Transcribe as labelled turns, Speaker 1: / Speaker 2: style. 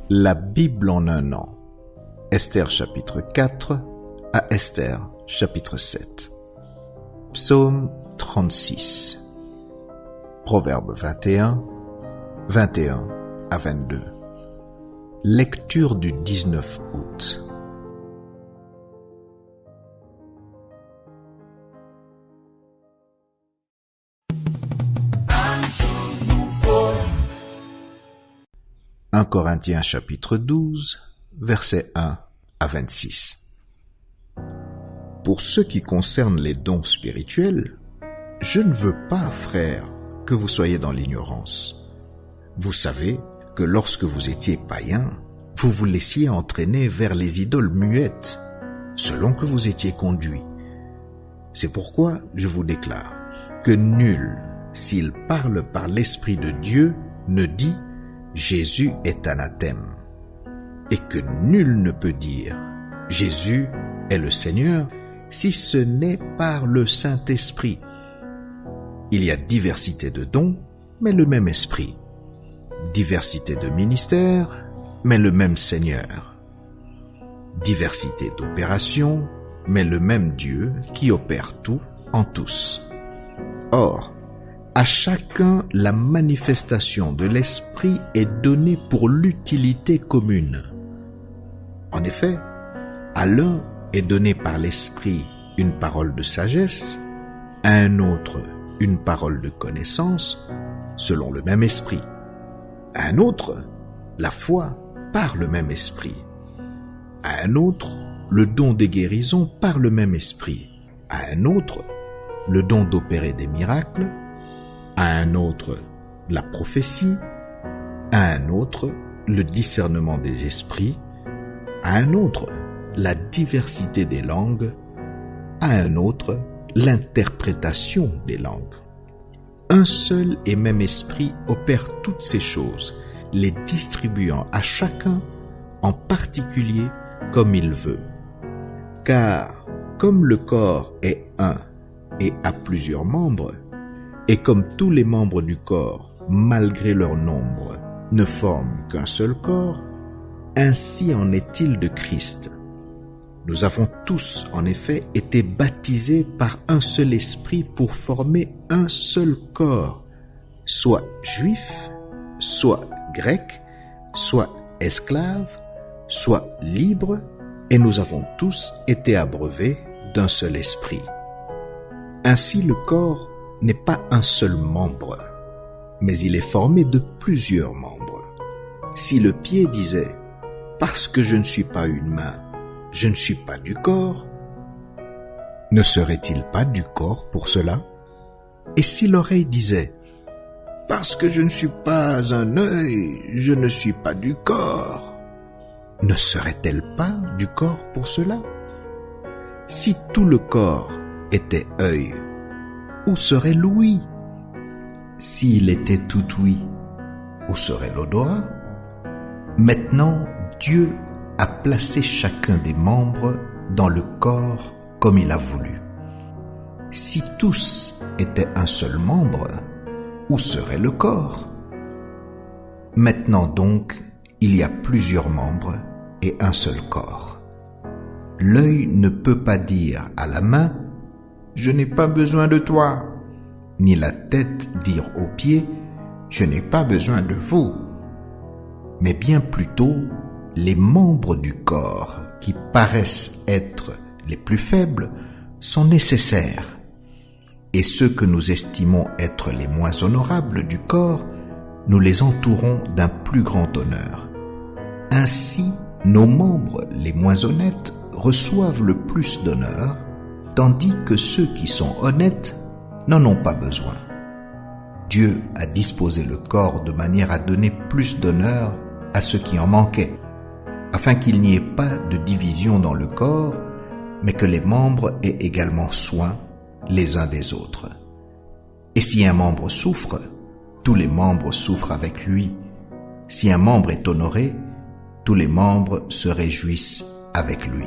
Speaker 1: La Bible en un an. Esther chapitre 4 à Esther chapitre 7. Psaume 36. Proverbe 21, 21 à 22. Lecture du 19 août. Un Corinthiens chapitre 12, versets 1 à 26. Pour ce qui concerne les dons spirituels, je ne veux pas, frères, que vous soyez dans l'ignorance. Vous savez que lorsque vous étiez païens, vous vous laissiez entraîner vers les idoles muettes, selon que vous étiez conduits. C'est pourquoi je vous déclare que nul, s'il parle par l'Esprit de Dieu, ne dit « Jésus est anathème » et que nul ne peut dire « Jésus est le Seigneur » si ce n'est par le Saint-Esprit. Il y a diversité de dons, mais le même Esprit. Diversité de ministères, mais le même Seigneur. Diversité d'opérations, mais le même Dieu qui opère tout en tous. Or, à chacun, la manifestation de l'Esprit est donnée pour l'utilité commune. En effet, à l'un est donnée par l'Esprit une parole de sagesse, à un autre une parole de connaissance, selon le même Esprit. À un autre, la foi par le même Esprit. À un autre, le don des guérisons par le même Esprit. À un autre, le don d'opérer des miracles. À un autre, la prophétie. À un autre, le discernement des esprits. À un autre, la diversité des langues. À un autre, l'interprétation des langues. Un seul et même esprit opère toutes ces choses, les distribuant à chacun en particulier comme il veut. Car comme le corps est un et a plusieurs membres, et comme tous les membres du corps, malgré leur nombre, ne forment qu'un seul corps, ainsi en est-il de Christ. Nous avons tous, en effet, été baptisés par un seul esprit pour former un seul corps, soit juif, soit grec, soit esclave, soit libre, et nous avons tous été abreuvés d'un seul esprit. Ainsi le corps n'est pas un seul membre, mais il est formé de plusieurs membres. Si le pied disait « Parce que je ne suis pas une main, je ne suis pas du corps », ne serait-il pas du corps pour cela? Et si l'oreille disait « Parce que je ne suis pas un œil, je ne suis pas du corps », ne serait-elle pas du corps pour cela? Si tout le corps était œil, où serait l'ouïe? S'il était tout ouïe, où serait l'odorat? Maintenant, Dieu a placé chacun des membres dans le corps comme il a voulu. Si tous étaient un seul membre, où serait le corps? Maintenant donc, il y a plusieurs membres et un seul corps. L'œil ne peut pas dire à la main « Je n'ai pas besoin de toi », ni la tête dire aux pieds « Je n'ai pas besoin de vous », mais bien plutôt les membres du corps qui paraissent être les plus faibles sont nécessaires, et ceux que nous estimons être les moins honorables du corps, nous les entourons d'un plus grand honneur. Ainsi, nos membres les moins honnêtes reçoivent le plus d'honneur, tandis que ceux qui sont honnêtes n'en ont pas besoin. Dieu a disposé le corps de manière à donner plus d'honneur à ceux qui en manquaient, afin qu'il n'y ait pas de division dans le corps, mais que les membres aient également soin les uns des autres. Et si un membre souffre, tous les membres souffrent avec lui. Si un membre est honoré, tous les membres se réjouissent avec lui.